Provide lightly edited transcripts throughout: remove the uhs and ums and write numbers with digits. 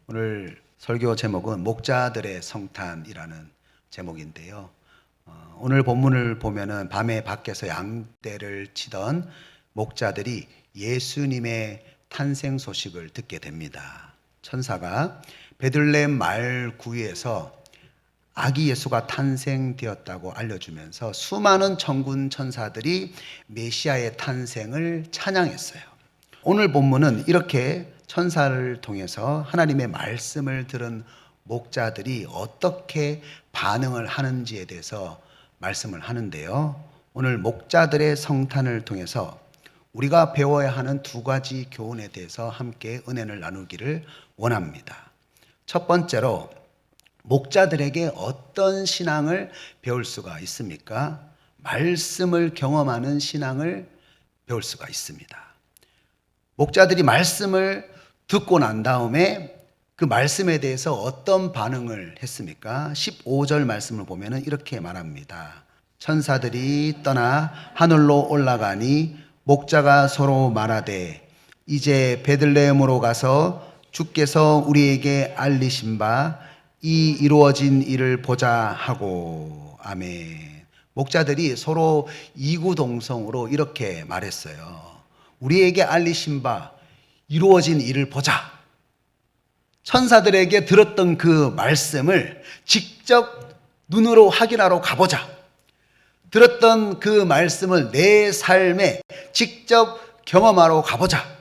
오늘 설교 제목은 목자들의 성탄이라는 제목인데요. 오늘 본문을 보면은 밤에 밖에서 양떼를 치던 목자들이 예수님의 탄생 소식을 듣게 됩니다. 천사가 베들레헴 마을 구유에서 아기 예수가 탄생되었다고 알려주면서 수많은 천군 천사들이 메시아의 탄생을 찬양했어요. 오늘 본문은 이렇게 천사를 통해서 하나님의 말씀을 들은 목자들이 어떻게 반응을 하는지에 대해서 말씀을 하는데요. 오늘 목자들의 성탄을 통해서 우리가 배워야 하는 두 가지 교훈에 대해서 함께 은혜를 나누기를 원합니다. 첫 번째로 목자들에게 어떤 신앙을 배울 수가 있습니까? 말씀을 경험하는 신앙을 배울 수가 있습니다. 목자들이 말씀을 듣고 난 다음에 그 말씀에 대해서 어떤 반응을 했습니까? 15절 말씀을 보면 이렇게 말합니다. 천사들이 떠나 하늘로 올라가니 목자가 서로 말하되 이제 베들레헴으로 가서 주께서 우리에게 알리신 바 이 이루어진 일을 보자 하고. 아멘. 목자들이 서로 이구동성으로 이렇게 말했어요. 우리에게 알리신 바 이루어진 일을 보자. 천사들에게 들었던 그 말씀을 직접 눈으로 확인하러 가보자. 들었던 그 말씀을 내 삶에 직접 경험하러 가보자.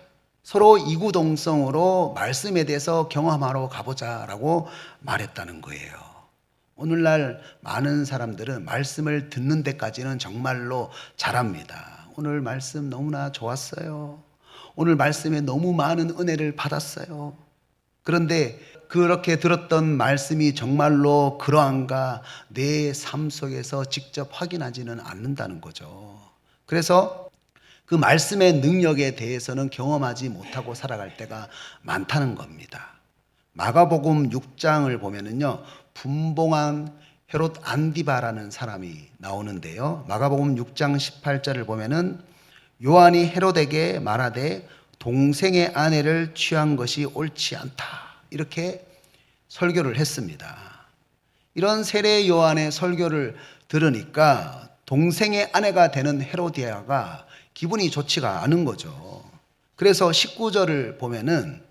서로 이구동성으로 말씀에 대해서 경험하러 가보자라고 말했다는 거예요. 오늘날 많은 사람들은 말씀을 듣는 데까지는 정말로 잘합니다. 오늘 말씀 너무나 좋았어요. 오늘 말씀에 너무 많은 은혜를 받았어요. 그런데 그렇게 들었던 말씀이 정말로 그러한가 내 삶 속에서 직접 확인하지는 않는다는 거죠. 그래서 그 말씀의 능력에 대해서는 경험하지 못하고 살아갈 때가 많다는 겁니다. 마가복음 6장을 보면은요, 분봉한 헤롯 안디바라는 사람이 나오는데요. 마가복음 6장 18절을 보면은 요한이 헤롯에게 말하되 동생의 아내를 취한 것이 옳지 않다. 이렇게 설교를 했습니다. 이런 세례 요한의 설교를 들으니까 동생의 아내가 되는 헤로디아가 기분이 좋지가 않은 거죠. 그래서 19절을 보면은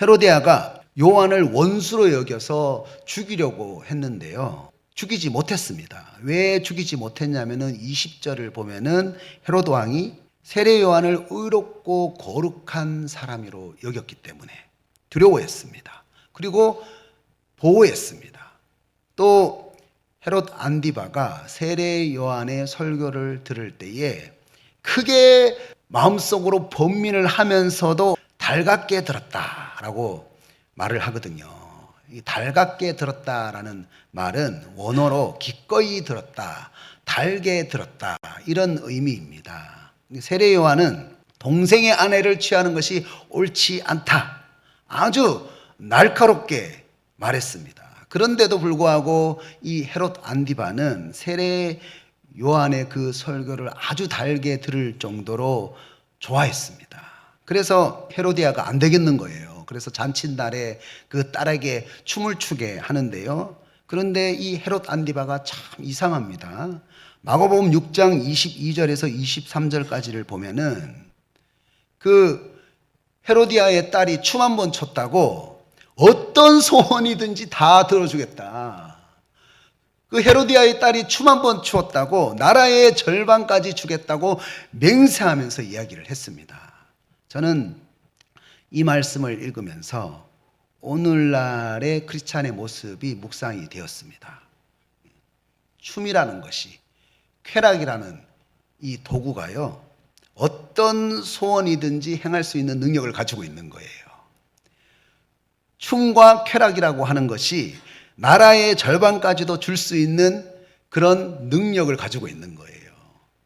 헤로디아가 요한을 원수로 여겨서 죽이려고 했는데요. 죽이지 못했습니다. 왜 죽이지 못했냐면은 20절을 보면은 헤로드 왕이 세례 요한을 의롭고 거룩한 사람으로 여겼기 때문에 두려워했습니다. 그리고 보호했습니다. 또 헤롯 안디바가 세례 요한의 설교를 들을 때에 크게 마음속으로 번민을 하면서도 달갑게 들었다라고 말을 하거든요. 이 달갑게 들었다라는 말은 원어로 기꺼이 들었다, 달게 들었다 이런 의미입니다. 세례 요한은 동생의 아내를 취하는 것이 옳지 않다. 아주 날카롭게 말했습니다. 그런데도 불구하고 이 헤롯 안디바는 세례 요한의 그 설교를 아주 달게 들을 정도로 좋아했습니다. 그래서 헤로디아가 안 되겠는 거예요. 그래서 잔칫날에 그 딸에게 춤을 추게 하는데요. 그런데 이 헤롯 안디바가 참 이상합니다. 마가복음 6장 22절에서 23절까지를 보면은 그 헤로디아의 딸이 춤 한 번 췄다고 어떤 소원이든지 다 들어주겠다. 그 헤로디아의 딸이 춤 한 번 추었다고 나라의 절반까지 주겠다고 맹세하면서 이야기를 했습니다. 저는 이 말씀을 읽으면서 오늘날의 크리스찬의 모습이 묵상이 되었습니다. 춤이라는 것이, 쾌락이라는 이 도구가요, 어떤 소원이든지 행할 수 있는 능력을 가지고 있는 거예요. 춤과 쾌락이라고 하는 것이 나라의 절반까지도 줄 수 있는 그런 능력을 가지고 있는 거예요.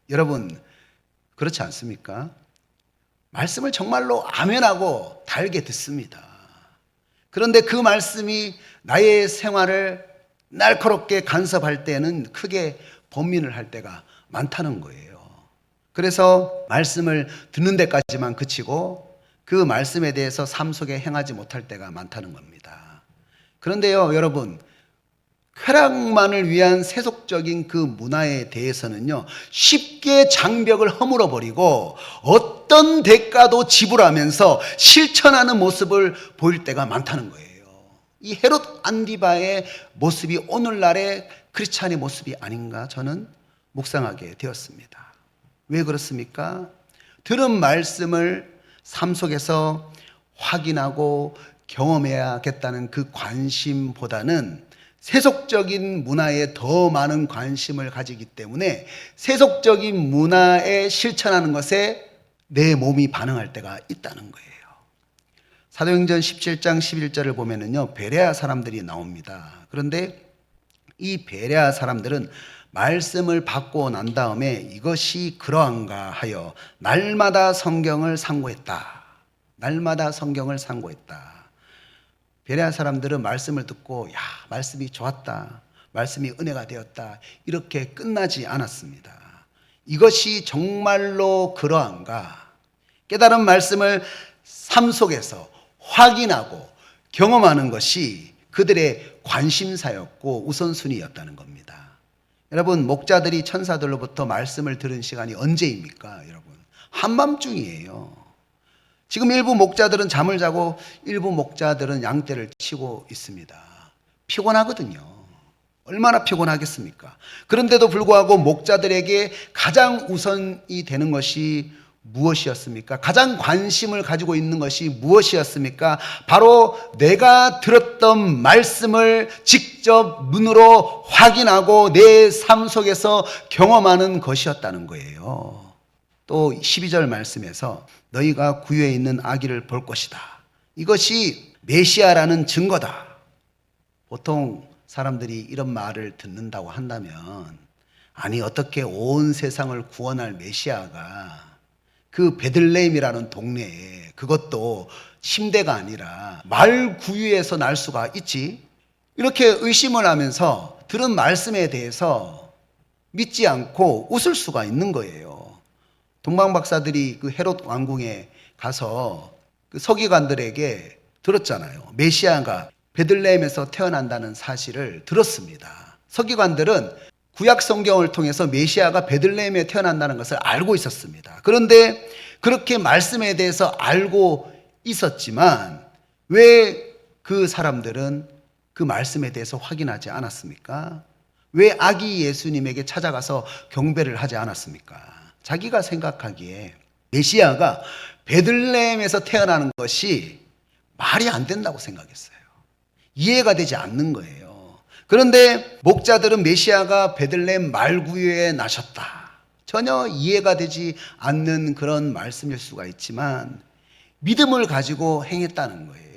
여러분, 그렇지 않습니까? 말씀을 정말로 아멘하고 달게 듣습니다. 그런데 그 말씀이 나의 생활을 날카롭게 간섭할 때는 크게 번민을 할 때가 많다는 거예요. 그래서 말씀을 듣는 데까지만 그치고 그 말씀에 대해서 삶 속에 행하지 못할 때가 많다는 겁니다. 그런데요, 여러분, 쾌락만을 위한 세속적인 그 문화에 대해서는요, 쉽게 장벽을 허물어 버리고 어떤 대가도 지불하면서 실천하는 모습을 보일 때가 많다는 거예요. 이 헤롯 안디바의 모습이 오늘날의 크리스찬의 모습이 아닌가 저는 묵상하게 되었습니다. 왜 그렇습니까? 들은 말씀을 삶 속에서 확인하고 경험해야겠다는 그 관심보다는 세속적인 문화에 더 많은 관심을 가지기 때문에 세속적인 문화에 실천하는 것에 내 몸이 반응할 때가 있다는 거예요. 사도행전 17장 11절을 보면은요, 베레아 사람들이 나옵니다. 그런데 이 베레아 사람들은 말씀을 받고 난 다음에 이것이 그러한가 하여 날마다 성경을 상고했다. 날마다 성경을 상고했다. 베레아 사람들은 말씀을 듣고 야, 말씀이 좋았다. 말씀이 은혜가 되었다. 이렇게 끝나지 않았습니다. 이것이 정말로 그러한가? 깨달은 말씀을 삶 속에서 확인하고 경험하는 것이 그들의 관심사였고 우선순위였다는 겁니다. 여러분, 목자들이 천사들로부터 말씀을 들은 시간이 언제입니까? 여러분, 한밤중이에요. 지금 일부 목자들은 잠을 자고 일부 목자들은 양떼를 치고 있습니다. 피곤하거든요. 얼마나 피곤하겠습니까? 그런데도 불구하고 목자들에게 가장 우선이 되는 것이 무엇이었습니까? 가장 관심을 가지고 있는 것이 무엇이었습니까? 바로 내가 들었던 말씀을 직접 눈으로 확인하고 내 삶 속에서 경험하는 것이었다는 거예요. 또 12절 말씀에서 너희가 구유에 있는 아기를 볼 것이다. 이것이 메시아라는 증거다. 보통 사람들이 이런 말을 듣는다고 한다면 아니 어떻게 온 세상을 구원할 메시아가 그 베들레헴이라는 동네에 그것도 침대가 아니라 말 구유에서 날 수가 있지? 이렇게 의심을 하면서 들은 말씀에 대해서 믿지 않고 웃을 수가 있는 거예요. 동방 박사들이 그 헤롯 왕궁에 가서 그 서기관들에게 들었잖아요. 메시아가 베들레헴에서 태어난다는 사실을 들었습니다. 서기관들은 구약 성경을 통해서 메시아가 베들레헴에 태어난다는 것을 알고 있었습니다. 그런데 그렇게 말씀에 대해서 알고 있었지만 왜 그 사람들은 그 말씀에 대해서 확인하지 않았습니까? 왜 아기 예수님에게 찾아가서 경배를 하지 않았습니까? 자기가 생각하기에 메시아가 베들레헴에서 태어나는 것이 말이 안 된다고 생각했어요. 이해가 되지 않는 거예요. 그런데 목자들은 메시아가 베들레헴 말구유에 나셨다. 전혀 이해가 되지 않는 그런 말씀일 수가 있지만 믿음을 가지고 행했다는 거예요.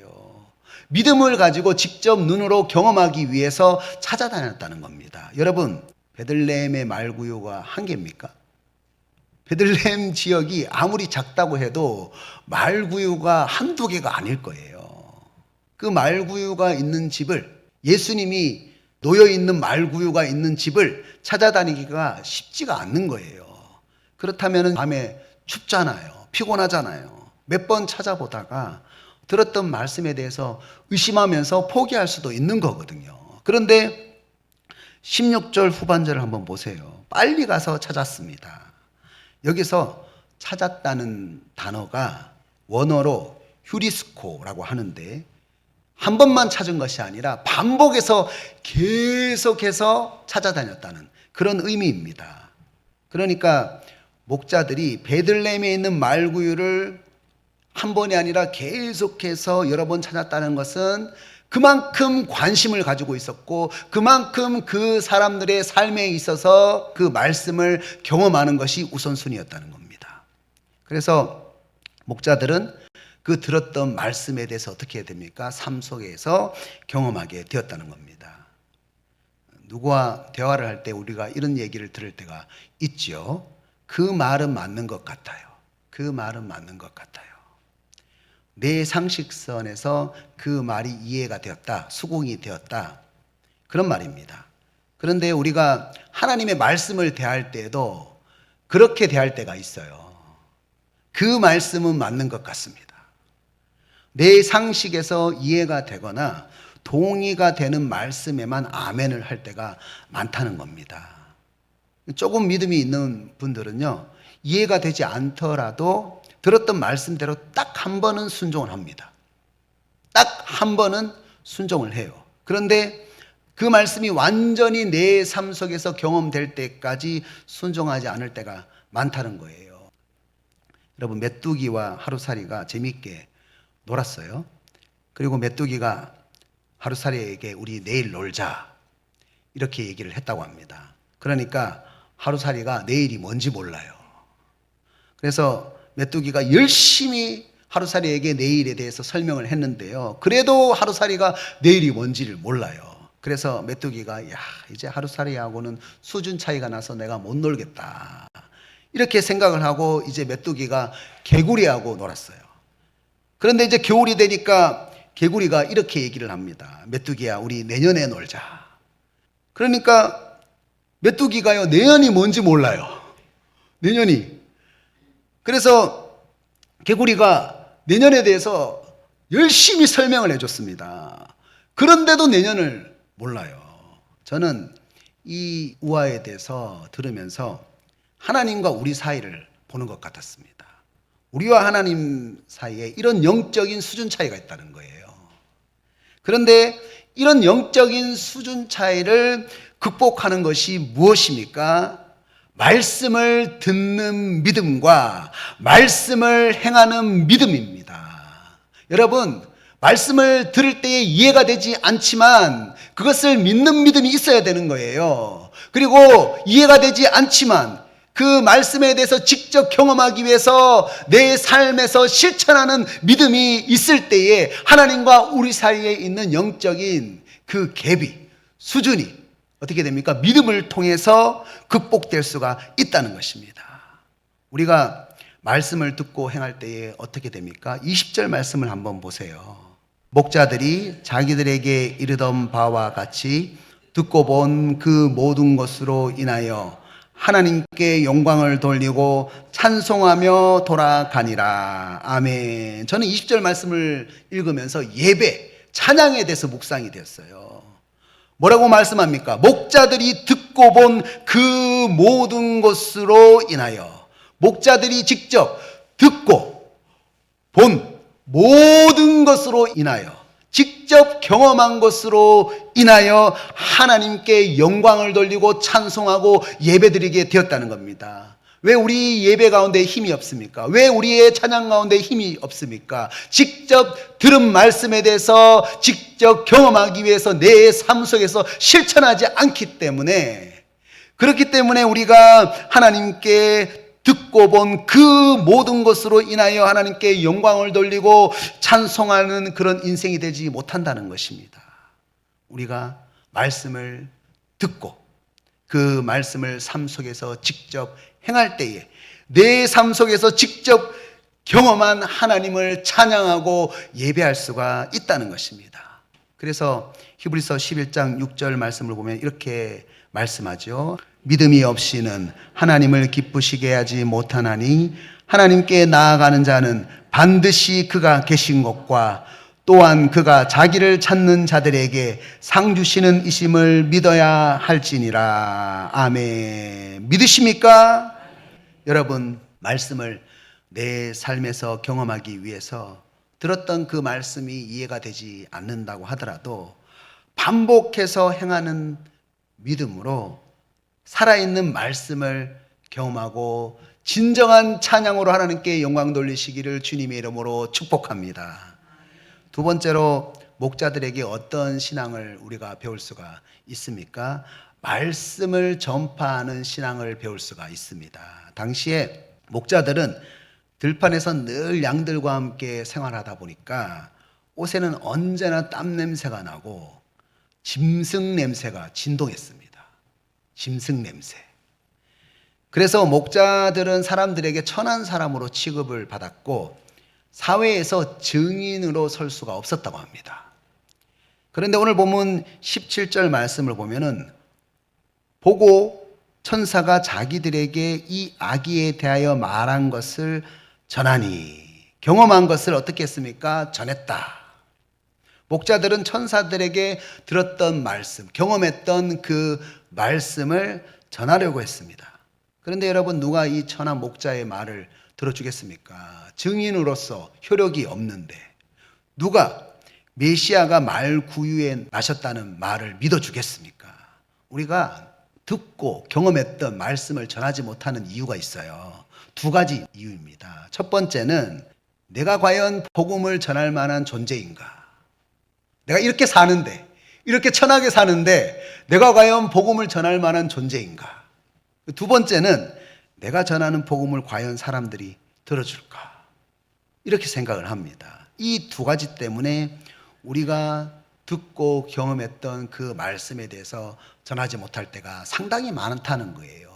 믿음을 가지고 직접 눈으로 경험하기 위해서 찾아다녔다는 겁니다. 여러분, 베들레헴의 말구유가 한 개입니까? 베들레헴 지역이 아무리 작다고 해도 말구유가 한두 개가 아닐 거예요. 그 말구유가 있는 집을, 예수님이 놓여있는 말구유가 있는 집을 찾아다니기가 쉽지가 않는 거예요. 그렇다면 밤에 춥잖아요. 피곤하잖아요. 몇 번 찾아보다가 들었던 말씀에 대해서 의심하면서 포기할 수도 있는 거거든요. 그런데 16절 후반절을 한번 보세요. 빨리 가서 찾았습니다. 여기서 찾았다는 단어가 원어로 휴리스코라고 하는데 한 번만 찾은 것이 아니라 반복해서 계속해서 찾아다녔다는 그런 의미입니다. 그러니까 목자들이 베들레헴에 있는 말구유를 한 번이 아니라 계속해서 여러 번 찾았다는 것은 그만큼 관심을 가지고 있었고 그만큼 그 사람들의 삶에 있어서 그 말씀을 경험하는 것이 우선순위였다는 겁니다. 그래서 목자들은 그 들었던 말씀에 대해서 어떻게 해야 됩니까? 삶 속에서 경험하게 되었다는 겁니다. 누구와 대화를 할 때 우리가 이런 얘기를 들을 때가 있죠. 그 말은 맞는 것 같아요. 그 말은 맞는 것 같아요. 내 상식선에서 그 말이 이해가 되었다. 수긍이 되었다. 그런 말입니다. 그런데 우리가 하나님의 말씀을 대할 때에도 그렇게 대할 때가 있어요. 그 말씀은 맞는 것 같습니다. 내 상식에서 이해가 되거나 동의가 되는 말씀에만 아멘을 할 때가 많다는 겁니다. 조금 믿음이 있는 분들은요, 이해가 되지 않더라도 들었던 말씀대로 딱 한 번은 순종을 합니다. 딱 한 번은 순종을 해요. 그런데 그 말씀이 완전히 내 삶 속에서 경험될 때까지 순종하지 않을 때가 많다는 거예요. 여러분, 메뚜기와 하루살이가 재미있게 놀았어요. 그리고 메뚜기가 하루살이에게 우리 내일 놀자 이렇게 얘기를 했다고 합니다. 그러니까 하루살이가 내일이 뭔지 몰라요. 그래서 메뚜기가 열심히 하루살이에게 내일에 대해서 설명을 했는데요. 그래도 하루살이가 내일이 뭔지를 몰라요. 그래서 메뚜기가 이제 하루살이하고는 수준 차이가 나서 내가 못 놀겠다 이렇게 생각을 하고 이제 메뚜기가 개구리하고 놀았어요. 그런데 이제 겨울이 되니까 개구리가 이렇게 얘기를 합니다. 메뚜기야, 우리 내년에 놀자. 그러니까 메뚜기가요, 내년이 뭔지 몰라요. 내년이. 그래서 개구리가 내년에 대해서 열심히 설명을 해줬습니다. 그런데도 내년을 몰라요. 저는 이 우화에 대해서 들으면서 하나님과 우리 사이를 보는 것 같았습니다. 우리와 하나님 사이에 이런 영적인 수준 차이가 있다는 거예요. 그런데 이런 영적인 수준 차이를 극복하는 것이 무엇입니까? 말씀을 듣는 믿음과 말씀을 행하는 믿음입니다. 여러분, 말씀을 들을 때에 이해가 되지 않지만 그것을 믿는 믿음이 있어야 되는 거예요. 그리고 이해가 되지 않지만 그 말씀에 대해서 직접 경험하기 위해서 내 삶에서 실천하는 믿음이 있을 때에 하나님과 우리 사이에 있는 영적인 그 갭이, 수준이 어떻게 됩니까? 믿음을 통해서 극복될 수가 있다는 것입니다. 우리가 말씀을 듣고 행할 때에 어떻게 됩니까? 20절 말씀을 한번 보세요. 목자들이 자기들에게 이르던 바와 같이 듣고 본 그 모든 것으로 인하여 하나님께 영광을 돌리고 찬송하며 돌아가니라. 아멘. 저는 20절 말씀을 읽으면서 예배, 찬양에 대해서 묵상이 되었어요. 뭐라고 말씀합니까? 목자들이 듣고 본 그 모든 것으로 인하여, 목자들이 직접 듣고 본 모든 것으로 인하여, 직접 경험한 것으로 인하여 하나님께 영광을 돌리고 찬송하고 예배드리게 되었다는 겁니다. 왜 우리 예배 가운데 힘이 없습니까? 왜 우리의 찬양 가운데 힘이 없습니까? 직접 들은 말씀에 대해서 직접 경험하기 위해서 내 삶 속에서 실천하지 않기 때문에, 그렇기 때문에 우리가 하나님께 듣고 본 그 모든 것으로 인하여 하나님께 영광을 돌리고 찬송하는 그런 인생이 되지 못한다는 것입니다. 우리가 말씀을 듣고 그 말씀을 삶 속에서 직접 행할 때에 내 삶 속에서 직접 경험한 하나님을 찬양하고 예배할 수가 있다는 것입니다. 그래서 히브리서 11장 6절 말씀을 보면 이렇게 말씀하죠. 믿음이 없이는 하나님을 기쁘시게 하지 못하나니 하나님께 나아가는 자는 반드시 그가 계신 것과 또한 그가 자기를 찾는 자들에게 상 주시는 이심을 믿어야 할지니라. 아멘. 믿으십니까? 여러분, 말씀을 내 삶에서 경험하기 위해서 들었던 그 말씀이 이해가 되지 않는다고 하더라도 반복해서 행하는 믿음으로 살아있는 말씀을 경험하고 진정한 찬양으로 하나님께 영광 돌리시기를 주님의 이름으로 축복합니다. 두 번째로 목자들에게 어떤 신앙을 우리가 배울 수가 있습니까? 말씀을 전파하는 신앙을 배울 수가 있습니다. 당시에 목자들은 들판에서 늘 양들과 함께 생활하다 보니까 옷에는 언제나 땀 냄새가 나고 짐승 냄새가 진동했습니다. 짐승 냄새. 그래서 목자들은 사람들에게 천한 사람으로 취급을 받았고 사회에서 증인으로 설 수가 없었다고 합니다. 그런데 오늘 본문 17절 말씀을 보면은 보고 천사가 자기들에게 이 아기에 대하여 말한 것을 전하니 경험한 것을 어떻게 했습니까? 전했다. 목자들은 천사들에게 들었던 말씀, 경험했던 그 말씀을 전하려고 했습니다. 그런데 여러분, 누가 이 천한 목자의 말을 들어주겠습니까? 증인으로서 효력이 없는데 누가 메시아가 말구유에 나셨다는 말을 믿어주겠습니까? 우리가 듣고 경험했던 말씀을 전하지 못하는 이유가 있어요. 두 가지 이유입니다. 첫 번째는 내가 과연 복음을 전할 만한 존재인가? 내가 이렇게 사는데, 이렇게 천하게 사는데 내가 과연 복음을 전할 만한 존재인가? 두 번째는 내가 전하는 복음을 과연 사람들이 들어줄까? 이렇게 생각을 합니다. 이 두 가지 때문에 우리가 듣고 경험했던 그 말씀에 대해서 전하지 못할 때가 상당히 많다는 거예요.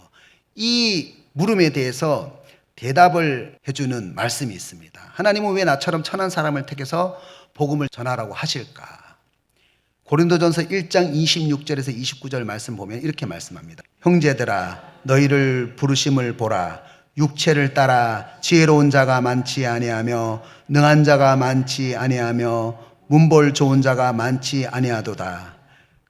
이 물음에 대해서 대답을 해주는 말씀이 있습니다. 하나님은 왜 나처럼 천한 사람을 택해서 복음을 전하라고 하실까? 고린도전서 1장 26절에서 29절 말씀 보면 이렇게 말씀합니다. 형제들아, 너희를 부르심을 보라. 육체를 따라 지혜로운 자가 많지 아니하며 능한 자가 많지 아니하며 문벌 좋은 자가 많지 아니하도다.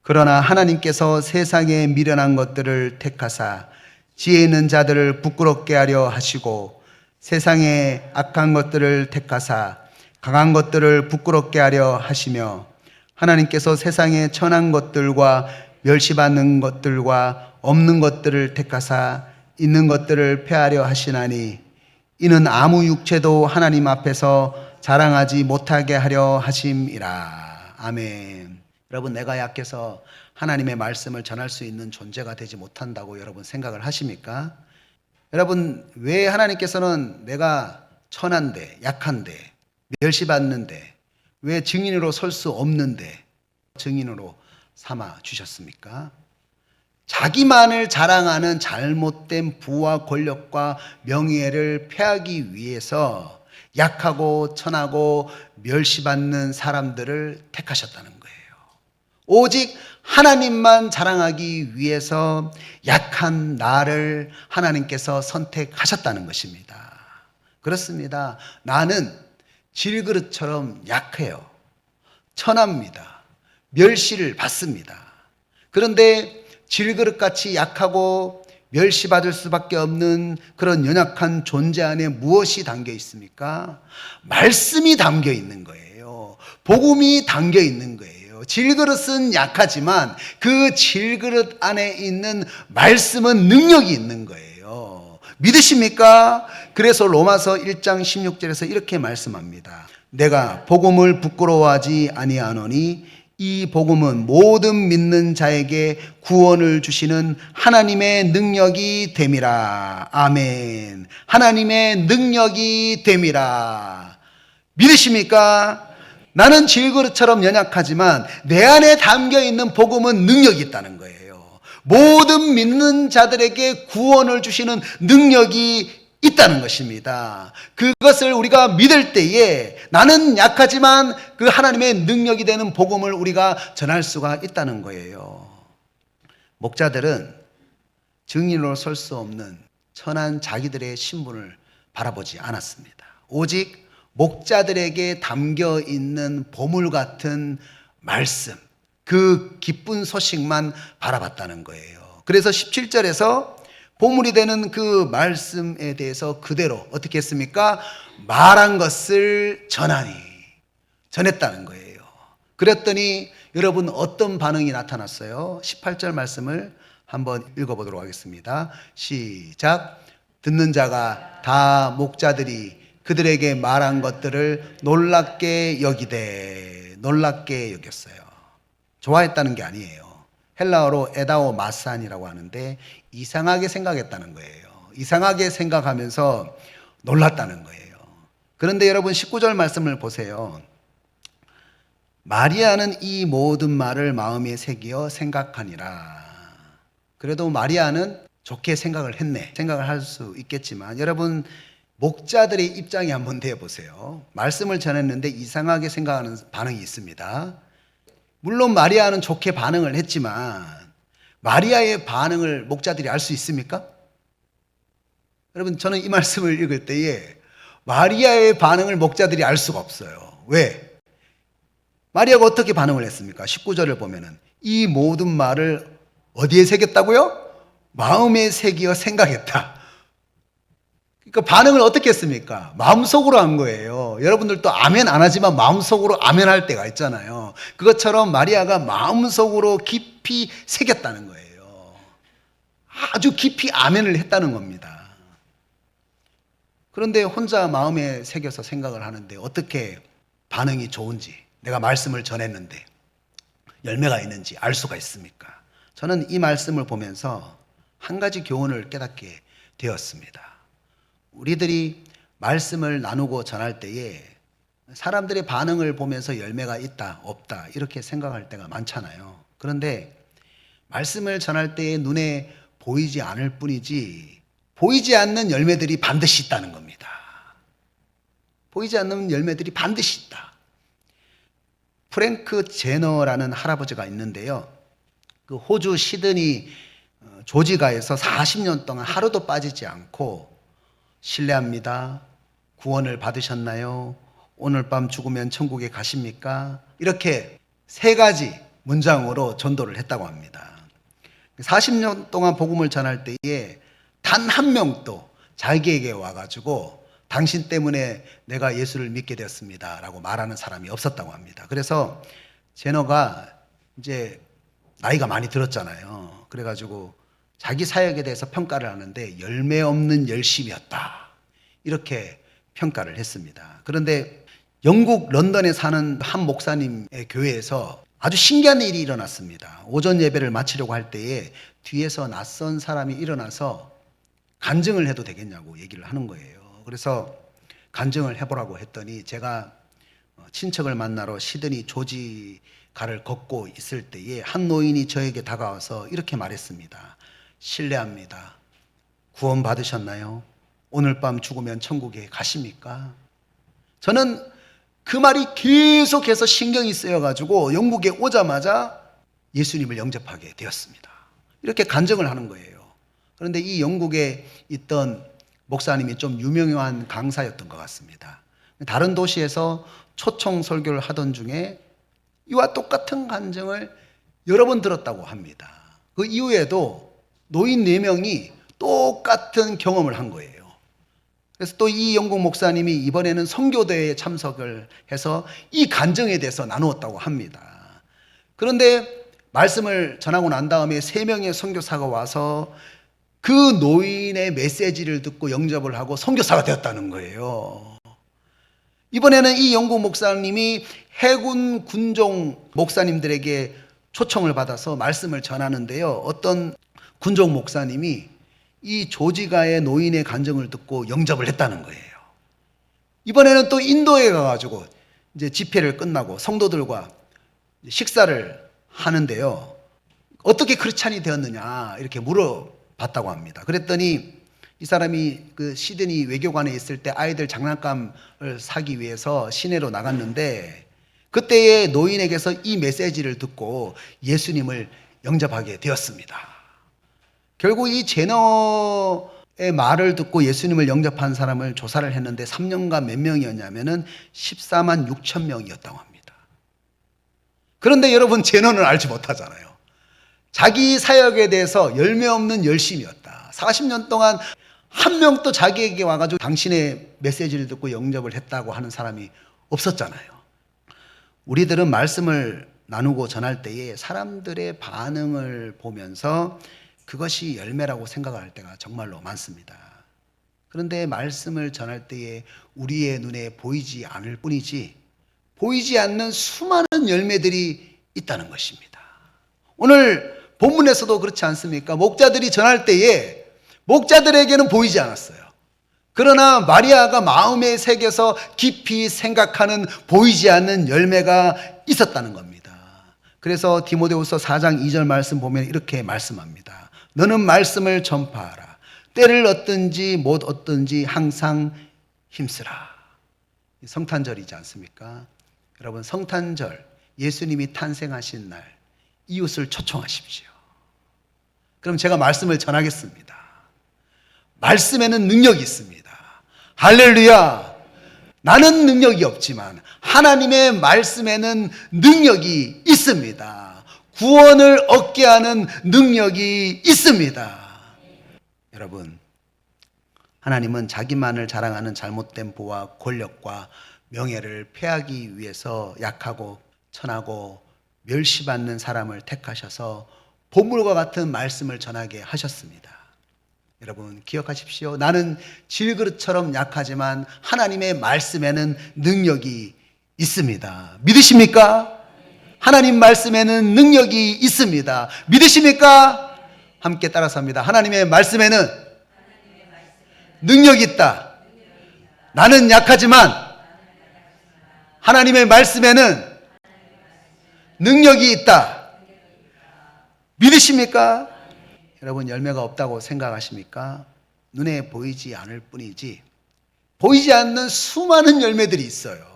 그러나 하나님께서 세상에 미련한 것들을 택하사 지혜 있는 자들을 부끄럽게 하려 하시고 세상에 악한 것들을 택하사 강한 것들을 부끄럽게 하려 하시며 하나님께서 세상에 천한 것들과 멸시받는 것들과 없는 것들을 택하사 있는 것들을 폐하려 하시나니 이는 아무 육체도 하나님 앞에서 자랑하지 못하게 하려 하심이라. 아멘. 여러분, 내가 약해서 하나님의 말씀을 전할 수 있는 존재가 되지 못한다고 여러분 생각을 하십니까? 여러분, 왜 하나님께서는 내가 천한데, 약한데, 멸시받는데, 왜 증인으로 설 수 없는데 증인으로 삼아 주셨습니까? 자기만을 자랑하는 잘못된 부와 권력과 명예를 폐하기 위해서 약하고 천하고 멸시받는 사람들을 택하셨다는 거예요. 오직 하나님만 자랑하기 위해서 약한 나를 하나님께서 선택하셨다는 것입니다. 그렇습니다. 나는 질그릇처럼 약해요. 천합니다. 멸시를 받습니다. 그런데 질그릇같이 약하고 멸시받을 수밖에 없는 그런 연약한 존재 안에 무엇이 담겨 있습니까? 말씀이 담겨 있는 거예요. 복음이 담겨 있는 거예요. 질그릇은 약하지만 그 질그릇 안에 있는 말씀은 능력이 있는 거예요. 믿으십니까? 그래서 로마서 1장 16절에서 이렇게 말씀합니다. 내가 복음을 부끄러워하지 아니하노니 이 복음은 모든 믿는 자에게 구원을 주시는 하나님의 능력이 됨이라. 아멘. 하나님의 능력이 됨이라. 믿으십니까? 나는 질그릇처럼 연약하지만 내 안에 담겨 있는 복음은 능력이 있다는 거예요. 모든 믿는 자들에게 구원을 주시는 능력이 있다는 것입니다. 그것을 우리가 믿을 때에 나는 약하지만 그 하나님의 능력이 되는 복음을 우리가 전할 수가 있다는 거예요. 목자들은 증인으로 설 수 없는 천한 자기들의 신분을 바라보지 않았습니다. 오직 목자들에게 담겨 있는 보물 같은 말씀, 그 기쁜 소식만 바라봤다는 거예요. 그래서 17절에서 보물이 되는 그 말씀에 대해서 그대로 어떻게 했습니까? 말한 것을 전했다는 거예요. 그랬더니 여러분 어떤 반응이 나타났어요? 18절 말씀을 한번 읽어보도록 하겠습니다. 시작. 듣는 자가 다 목자들이 그들에게 말한 것들을 놀랍게 여겼어요. 좋아했다는 게 아니에요. 헬라어로 에다오 마산이라고 하는데 이상하게 생각했다는 거예요. 이상하게 생각하면서 놀랐다는 거예요. 그런데 여러분 19절 말씀을 보세요. 마리아는 이 모든 말을 마음에 새기어 생각하니라. 그래도 마리아는 좋게 생각을 했네. 생각을 할 수 있겠지만 여러분 목자들의 입장에 한번 대보세요. 말씀을 전했는데 이상하게 생각하는 반응이 있습니다. 물론 마리아는 좋게 반응을 했지만 마리아의 반응을 목자들이 알 수 있습니까? 여러분 저는 이 말씀을 읽을 때에 마리아의 반응을 목자들이 알 수가 없어요. 왜? 마리아가 어떻게 반응을 했습니까? 19절을 보면은 이 모든 말을 어디에 새겼다고요? 마음에 새기어 생각했다. 그러니까 반응을 어떻게 했습니까? 마음속으로 한 거예요. 여러분들도 아멘 안 하지만 마음속으로 아멘 할 때가 있잖아요. 그것처럼 마리아가 마음속으로 깊이 새겼다는 거예요. 아주 깊이 아멘을 했다는 겁니다. 그런데 혼자 마음에 새겨서 생각을 하는데 어떻게 반응이 좋은지, 내가 말씀을 전했는데 열매가 있는지 알 수가 있습니까? 저는 이 말씀을 보면서 한 가지 교훈을 깨닫게 되었습니다. 우리들이 말씀을 나누고 전할 때에 사람들의 반응을 보면서 열매가 있다, 없다 이렇게 생각할 때가 많잖아요. 그런데 말씀을 전할 때에 눈에 보이지 않을 뿐이지 보이지 않는 열매들이 반드시 있다는 겁니다. 보이지 않는 열매들이 반드시 있다. 프랭크 제너라는 할아버지가 있는데요. 그 호주 시드니 조지가에서 40년 동안 하루도 빠지지 않고 실례합니다. 구원을 받으셨나요? 오늘 밤 죽으면 천국에 가십니까? 이렇게 3가지 문장으로 전도를 했다고 합니다. 40년 동안 복음을 전할 때에 단 한 명도 자기에게 와가지고 당신 때문에 내가 예수를 믿게 되었습니다 라고 말하는 사람이 없었다고 합니다. 그래서 제너가 이제 나이가 많이 들었잖아요. 그래가지고 자기 사역에 대해서 평가를 하는데 열매 없는 열심이었다 이렇게 평가를 했습니다. 그런데 영국 런던에 사는 한 목사님의 교회에서 아주 신기한 일이 일어났습니다. 오전 예배를 마치려고 할 때에 뒤에서 낯선 사람이 일어나서 간증을 해도 되겠냐고 얘기를 하는 거예요. 그래서 간증을 해보라고 했더니 제가 친척을 만나러 시드니 조지가를 걷고 있을 때에 한 노인이 저에게 다가와서 이렇게 말했습니다. 실례합니다. 구원 받으셨나요? 오늘 밤 죽으면 천국에 가십니까? 저는 그 말이 계속해서 신경이 쓰여가지고 영국에 오자마자 예수님을 영접하게 되었습니다. 이렇게 간증을 하는 거예요. 그런데 이 영국에 있던 목사님이 좀 유명한 강사였던 것 같습니다. 다른 도시에서 초청 설교를 하던 중에 이와 똑같은 간증을 여러 번 들었다고 합니다. 그 이후에도 노인 4명이 똑같은 경험을 한 거예요. 그래서 또 이 영국 목사님이 이번에는 선교대회에 참석을 해서 이 간증에 대해서 나누었다고 합니다. 그런데 말씀을 전하고 난 다음에 3명의 선교사가 와서 그 노인의 메시지를 듣고 영접을 하고 선교사가 되었다는 거예요. 이번에는 이 영국 목사님이 해군 군종 목사님들에게 초청을 받아서 말씀을 전하는데요. 어떤 군종 목사님이 이 조지가의 노인의 간증을 듣고 영접을 했다는 거예요. 이번에는 또 인도에 가가지고 이제 집회를 끝나고 성도들과 식사를 하는데요. 어떻게 크리스찬이 되었느냐 이렇게 물어봤다고 합니다. 그랬더니 이 사람이 그 시드니 외교관에 있을 때 아이들 장난감을 사기 위해서 시내로 나갔는데 그때에 노인에게서 이 메시지를 듣고 예수님을 영접하게 되었습니다. 결국 이 제너의 말을 듣고 예수님을 영접한 사람을 조사를 했는데 3년간 몇 명이었냐면은 14만 6천 명이었다고 합니다. 그런데 여러분 제너는 알지 못하잖아요. 자기 사역에 대해서 열매 없는 열심이었다. 40년 동안 한 명도 자기에게 와가지고 당신의 메시지를 듣고 영접을 했다고 하는 사람이 없었잖아요. 우리들은 말씀을 나누고 전할 때에 사람들의 반응을 보면서 그것이 열매라고 생각할 때가 정말로 많습니다. 그런데 말씀을 전할 때에 우리의 눈에 보이지 않을 뿐이지 보이지 않는 수많은 열매들이 있다는 것입니다. 오늘 본문에서도 그렇지 않습니까? 목자들이 전할 때에 목자들에게는 보이지 않았어요. 그러나 마리아가 마음에 새겨서 깊이 생각하는 보이지 않는 열매가 있었다는 겁니다. 그래서 디모데후서 4장 2절 말씀 보면 이렇게 말씀합니다. 너는 말씀을 전파하라. 때를 얻든지 못 얻든지 항상 힘쓰라. 성탄절이지 않습니까? 여러분 성탄절 예수님이 탄생하신 날 이웃을 초청하십시오. 그럼 제가 말씀을 전하겠습니다. 말씀에는 능력이 있습니다. 할렐루야! 나는 능력이 없지만 하나님의 말씀에는 능력이 있습니다. 구원을 얻게 하는 능력이 있습니다. 여러분, 하나님은 자기만을 자랑하는 잘못된 부와 권력과 명예를 폐하기 위해서 약하고 천하고 멸시받는 사람을 택하셔서 보물과 같은 말씀을 전하게 하셨습니다. 여러분 기억하십시오. 나는 질그릇처럼 약하지만 하나님의 말씀에는 능력이 있습니다. 믿으십니까? 하나님 말씀에는 능력이 있습니다. 믿으십니까? 함께 따라서 합니다. 하나님의 말씀에는 능력이 있다. 나는 약하지만 하나님의 말씀에는 능력이 있다. 믿으십니까? 여러분 열매가 없다고 생각하십니까? 눈에 보이지 않을 뿐이지 보이지 않는 수많은 열매들이 있어요.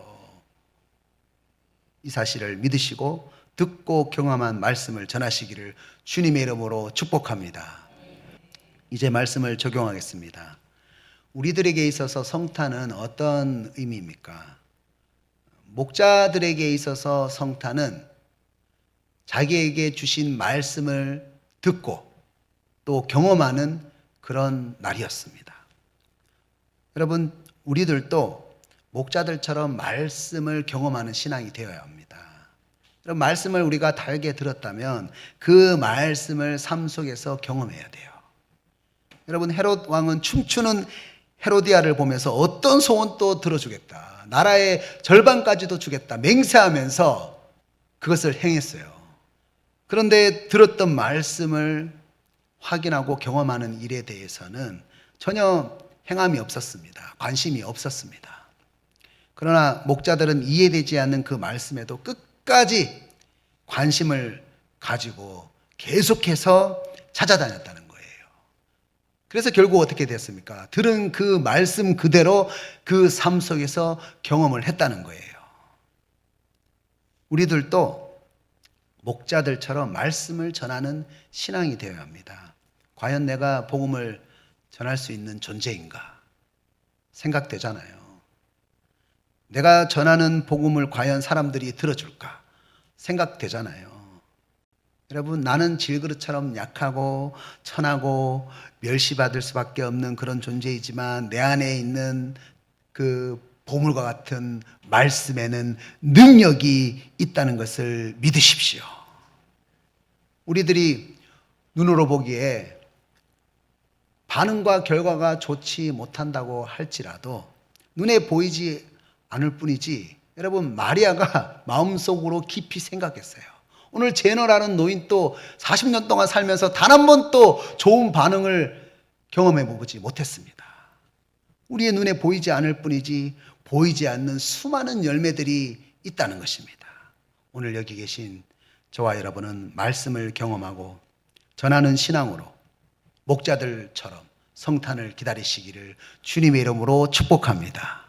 이 사실을 믿으시고 듣고 경험한 말씀을 전하시기를 주님의 이름으로 축복합니다. 이제 말씀을 적용하겠습니다. 우리들에게 있어서 성탄은 어떤 의미입니까? 목자들에게 있어서 성탄은 자기에게 주신 말씀을 듣고 또 경험하는 그런 날이었습니다. 여러분, 우리들도 목자들처럼 말씀을 경험하는 신앙이 되어야 합니다. 여러분, 말씀을 우리가 달게 들었다면 그 말씀을 삶 속에서 경험해야 돼요. 여러분, 헤롯 왕은 춤추는 헤로디아를 보면서 어떤 소원도 들어주겠다, 나라의 절반까지도 주겠다 맹세하면서 그것을 행했어요. 그런데 들었던 말씀을 확인하고 경험하는 일에 대해서는 전혀 행함이 없었습니다. 관심이 없었습니다. 그러나 목자들은 이해되지 않는 그 말씀에도 끝까지 관심을 가지고 계속해서 찾아다녔다는 거예요. 그래서 결국 어떻게 됐습니까? 들은 그 말씀 그대로 그 삶 속에서 경험을 했다는 거예요. 우리들도 목자들처럼 말씀을 전하는 신앙이 되어야 합니다. 과연 내가 복음을 전할 수 있는 존재인가 생각되잖아요. 내가 전하는 복음을 과연 사람들이 들어줄까 생각되잖아요. 여러분, 나는 질그릇처럼 약하고 천하고 멸시받을 수밖에 없는 그런 존재이지만 내 안에 있는 그 보물과 같은 말씀에는 능력이 있다는 것을 믿으십시오. 우리들이 눈으로 보기에 반응과 결과가 좋지 못한다고 할지라도 눈에 보이지 않을 뿐이지, 여러분 마리아가 마음속으로 깊이 생각했어요. 오늘 제너라는 노인도 40년 동안 살면서 단 한 번도 좋은 반응을 경험해 보지 못했습니다. 우리의 눈에 보이지 않을 뿐이지 보이지 않는 수많은 열매들이 있다는 것입니다. 오늘 여기 계신 저와 여러분은 말씀을 경험하고 전하는 신앙으로 목자들처럼 성탄을 기다리시기를 주님의 이름으로 축복합니다.